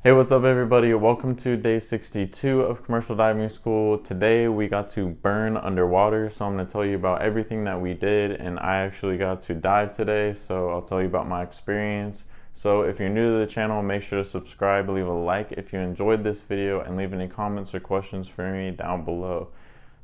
Hey, what's up, everybody? Welcome to day 62 of commercial diving school. Today we got to burn underwater, so I'm going to tell you about everything that we did, and I actually got to dive today, so I'll tell you about my experience. So if you're new to the channel, make sure to subscribe, leave a like if you enjoyed this video, and leave any comments or questions for me down below.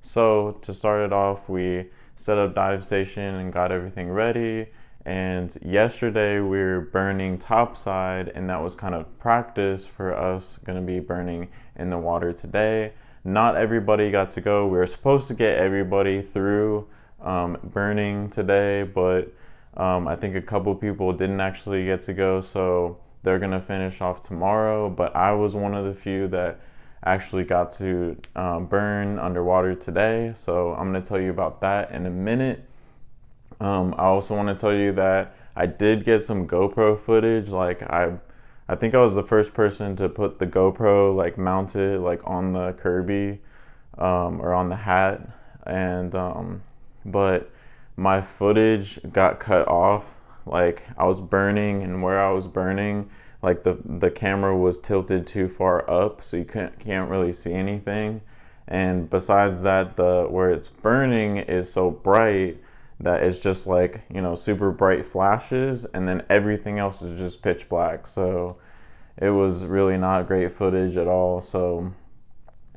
So to start it off, we set up dive station and got everything ready. And yesterday we were burning topside, and that was kind of practice for us going to be burning in the water today. Not everybody got to go. We were supposed to get everybody through burning today, but I think a couple people didn't actually get to go, so they're going to finish off tomorrow. But I was one of the few that actually got to burn underwater today, so I'm going to tell you about that in a minute. I also want to tell you that I did get some GoPro footage. I think I was the first person to put the GoPro mounted on the Kirby or on the hat, and but my footage got cut off. Like I was burning, and where I was burning, the camera was tilted too far up, so you can't really see anything. And besides that, the where it's burning is so bright that it's just super bright flashes, and then everything else is just pitch black. So it was really not great footage at all. So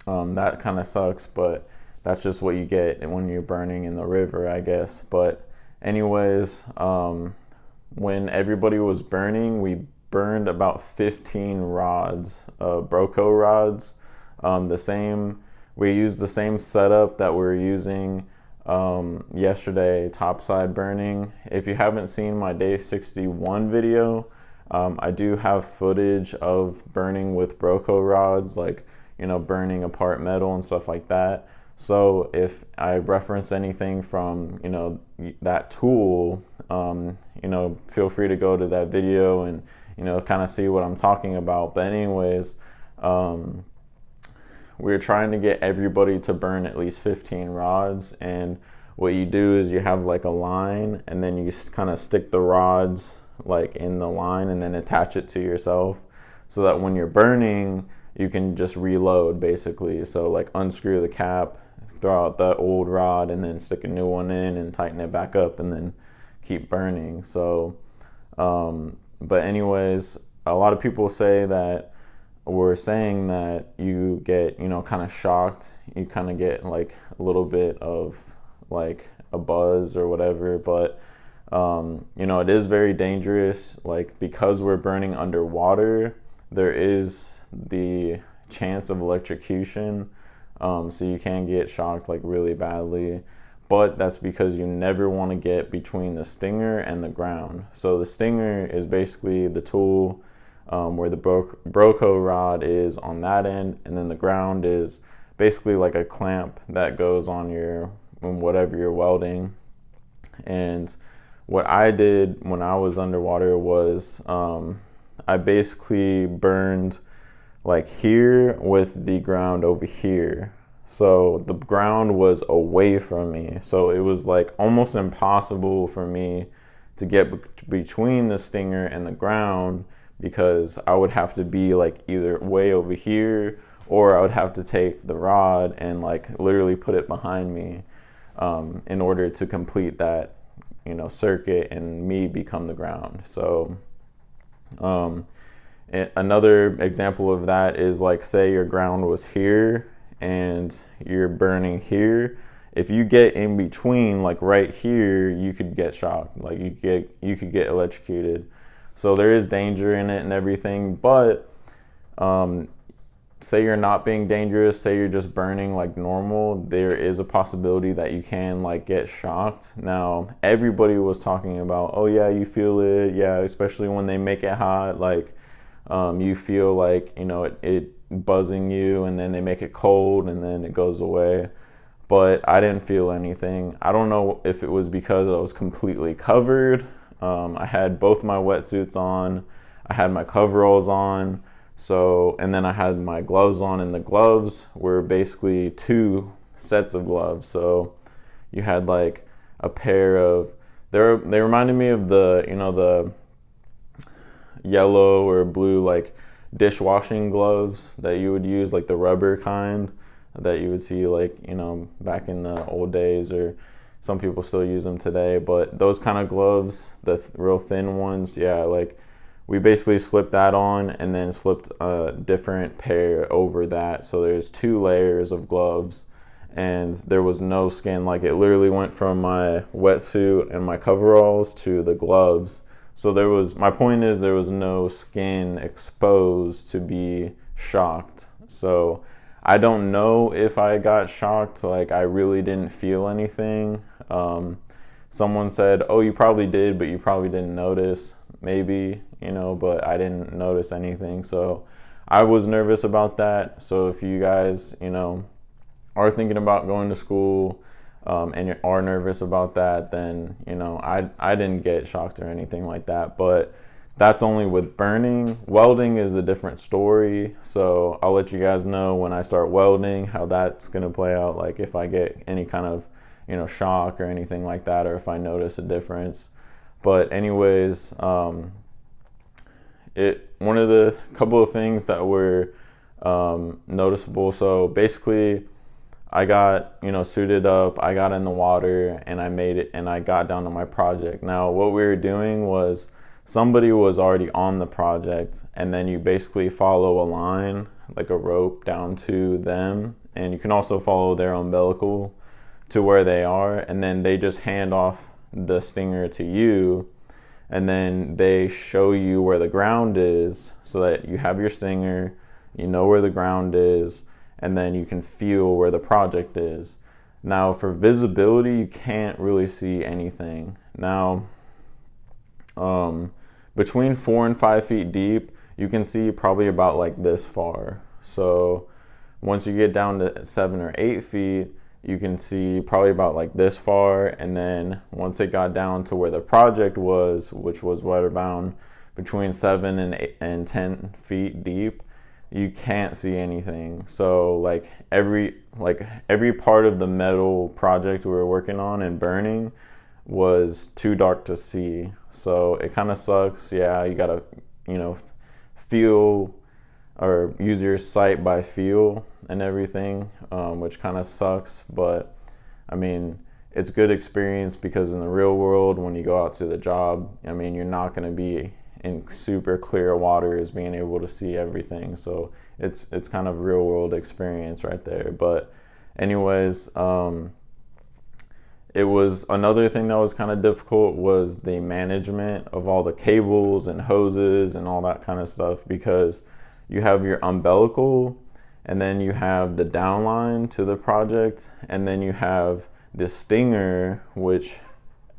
that kind of sucks, but that's just what you get when you're burning in the river, I guess. But anyways, when everybody was burning, we burned about 15 rods, Broco rods. We used the same setup that we were using yesterday, topside burning. If you haven't seen my day 61 video, I do have footage of burning with Broco rods, burning apart metal and stuff like that. So if I reference anything from that tool, feel free to go to that video and kind of see what I'm talking about. But anyways, we're trying to get everybody to burn at least 15 rods, and what you do is you have a line, and then you kind of stick the rods in the line and then attach it to yourself, so that when you're burning you can just reload basically. So unscrew the cap, throw out the old rod, and then stick a new one in and tighten it back up, and then keep burning. So but anyways, a lot of people say that we're saying that you get kind of shocked, you kind of get a little bit of a buzz or whatever. But it is very dangerous, because we're burning underwater, there is the chance of electrocution, so you can get shocked really badly. But that's because you never want to get between the stinger and the ground. So the stinger is basically the tool where the Broco rod is on that end, and then the ground is basically like a clamp that goes on whatever you're welding. And what I did when I was underwater was I basically burned here with the ground over here. So the ground was away from me, so it was almost impossible for me to get between the stinger and the ground, because I would have to be either way over here, or I would have to take the rod and literally put it behind me in order to complete that circuit and me become the ground. So another example of that is say your ground was here and you're burning here. If you get in between right here, you could get shocked, you could get electrocuted. So there is danger in it and everything. But say you're not being dangerous, say you're just burning normal, there is a possibility that you can get shocked. Now everybody was talking about, oh yeah, you feel it, yeah, especially when they make it hot, you feel it buzzing you, and then they make it cold and then it goes away. But I didn't feel anything. I don't know if it was because I was completely covered. I had both my wetsuits on, I had my coveralls on, and then I had my gloves on, and the gloves were basically 2 sets of gloves. So you had a pair of, they reminded me of the yellow or blue dishwashing gloves that you would use, like the rubber kind that you would see, like, you know, back in the old days, or some people still use them today. But those kind of gloves, the real thin ones, yeah, like we basically slipped that on and then slipped a different pair over that. So there's 2 layers of gloves, and there was no skin. Like it literally went from my wetsuit and my coveralls to the gloves. So there was, my point is, there was no skin exposed to be shocked. So I don't know if I got shocked. Like I really didn't feel anything. Someone said, oh, you probably did, but you probably didn't notice. Maybe, you know, but I didn't notice anything. So I was nervous about that. So if you guys, you know, are thinking about going to school, and you are nervous about that, then, you know, I didn't get shocked or anything like that. But that's only with burning. Welding is a different story. So I'll let you guys know when I start welding how that's going to play out. Like if I get any kind of, you know, shock or anything like that, or if I notice a difference. But anyways, one of the couple of things that were noticeable. So basically, I got, you know, suited up, I got in the water, and I made it, and I got down to my project. Now, what we were doing was somebody was already on the project, and then you basically follow a line, like a rope, down to them, and you can also follow their umbilical to where they are, and then they just hand off the stinger to you, and then they show you where the ground is, so that you have your stinger, you know where the ground is, and then you can feel where the project is. Now for visibility, you can't really see anything. Now, between 4 and 5 feet deep, you can see probably about like this far. So once you get down to 7 or 8 feet, you can see probably about like this far. And then once it got down to where the project was, which was waterbound between 7 and 10 feet deep, you can't see anything. So like every part of the metal project we were working on and burning was too dark to see. So it kind of sucks. Yeah, you gotta, you know, feel or use your sight by feel and everything, which kind of sucks. But I mean, it's good experience, because in the real world, when you go out to the job, I mean, you're not going to be in super clear waters being able to see everything. So it's kind of real world experience right there. But anyways, it was another thing that was kind of difficult was the management of all the cables and hoses and all that kind of stuff, because you have your umbilical, and then you have the downline to the project, and then you have the stinger, which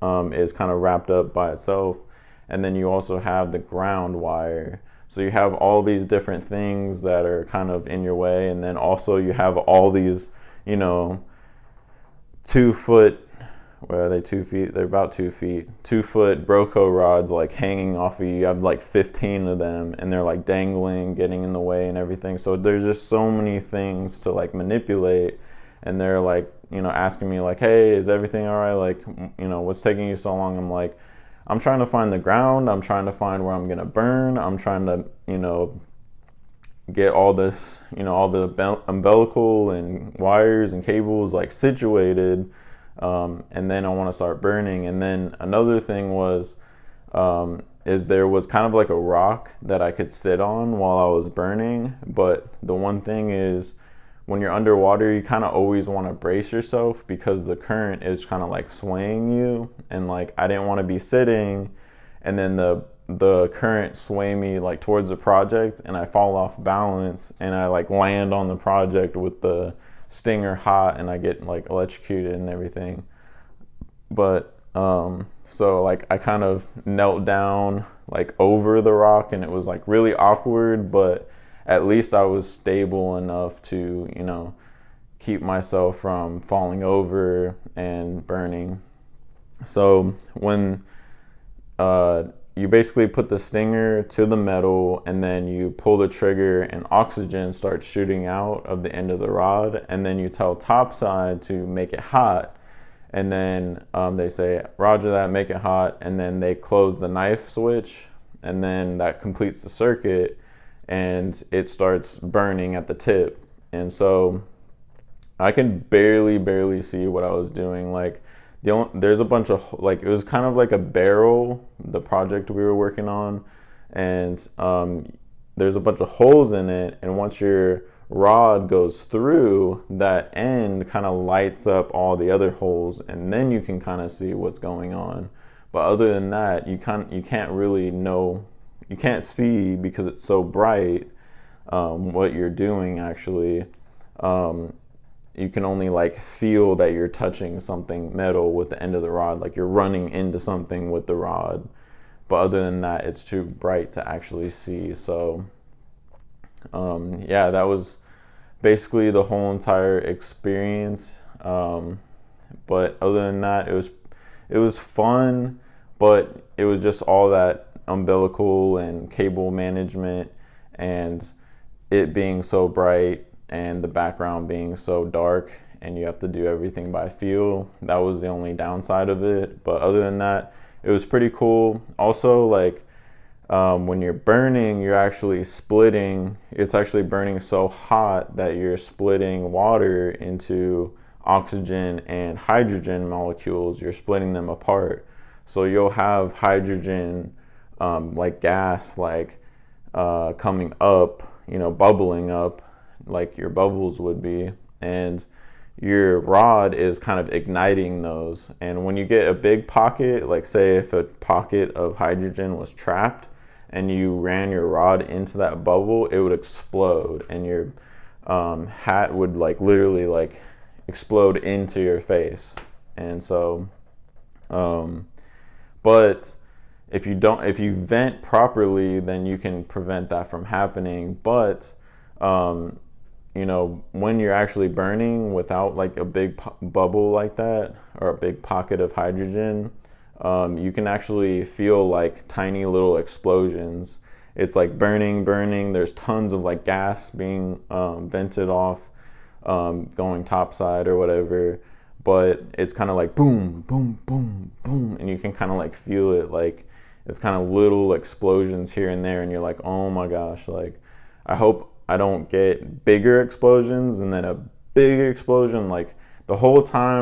is kind of wrapped up by itself, and then you also have the ground wire. So you have all these different things that are kind of in your way, and then also you have all these, you know, 2 foot, where are they, 2 feet? They're about 2 feet. 2 foot Broco rods like hanging off of you. You have like 15 of them, and they're like dangling, getting in the way and everything. So there's just so many things to like manipulate, and they're like, you know, asking me like, hey, is everything all right? Like, you know, what's taking you so long? I'm like, I'm trying to find the ground. I'm trying to find where I'm gonna burn. I'm trying to, you know, get all this, you know, all the umbilical and wires and cables like situated, and then I want to start burning. And then another thing was, is there was kind of like a rock that I could sit on while I was burning. But the one thing is, when you're underwater, you kind of always want to brace yourself, because the current is kind of like swaying you. And like, I didn't want to be sitting and then the current sway me like towards the project, and I fall off balance, and I like land on the project with the stinger hot, and I get like electrocuted and everything. But so like I kind of knelt down like over the rock, and it was like really awkward, but at least I was stable enough to, you know, keep myself from falling over and burning. So when you basically put the stinger to the metal, and then you pull the trigger, and oxygen starts shooting out of the end of the rod, and then you tell topside to make it hot, and then they say, roger that, make it hot, and then they close the knife switch, and then that completes the circuit. and it starts burning at the tip. And so I could barely see what I was doing. Like there's a bunch of, like, it was kind of like a barrel, the project we were working on, and there's a bunch of holes in it, and once your rod goes through, that end kind of lights up all the other holes, and then you can kind of see what's going on. But other than that, you can't really know, you can't see because it's so bright, what you're doing actually. You can only like feel that you're touching something metal with the end of the rod, like you're running into something with the rod. But other than that, it's too bright to actually see. So yeah, that was basically the whole entire experience. But other than that, it was fun, but it was just all that umbilical and cable management, and it being so bright and the background being so dark, and you have to do everything by feel. That was the only downside of it. But other than that, it was pretty cool. Also, like, when you're burning, you're actually splitting. It's actually burning so hot that you're splitting water into oxygen and hydrogen molecules. You're splitting them apart. So you'll have hydrogen, like gas, like coming up, bubbling up, like your bubbles would be, and your rod is kind of igniting those. And when you get a big pocket, like say if a pocket of hydrogen was trapped and you ran your rod into that bubble, it would explode, and your hat would like literally like explode into your face. And so but if you vent properly, then you can prevent that from happening. But when you're actually burning without like a big bubble like that, or a big pocket of hydrogen, you can actually feel like tiny little explosions. It's like burning. There's tons of like gas being vented off, going topside or whatever. But it's kind of like boom, boom, boom, boom, and you can kind of like feel it. Like it's kind of little explosions here and there, and you're like, oh my gosh, like I hope I don't get bigger explosions and then a big explosion. Like the whole entire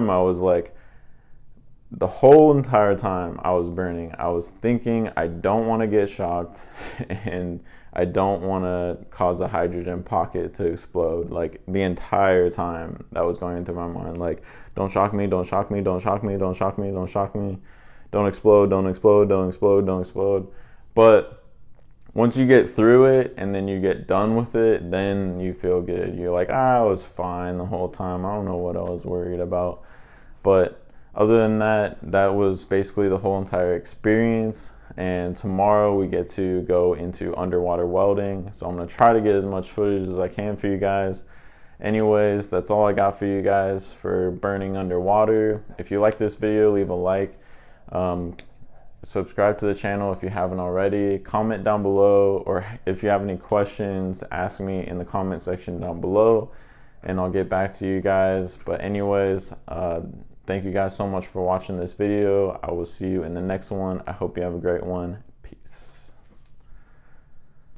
time I was burning, I was thinking I don't want to get shocked and I don't want to cause a hydrogen pocket to explode. Like the entire time that was going into my mind, like, don't shock me, don't shock me, don't shock me, don't shock me, don't shock me, don't explode, don't explode, don't explode, don't explode. But once you get through it and then you get done with it, then you feel good. You're like, I was fine the whole time. I don't know what I was worried about. But other than that, that was basically the whole entire experience. And tomorrow we get to go into underwater welding. So I'm going to try to get as much footage as I can for you guys. Anyways, that's all I got for you guys for burning underwater. If you like this video, leave a like. Subscribe to the channel if you haven't already. Comment down below, or if you have any questions, ask me in the comment section down below, and I'll get back to you guys. But anyways, thank you guys so much for watching this video. I will see you in the next one. I hope you have a great one. Peace.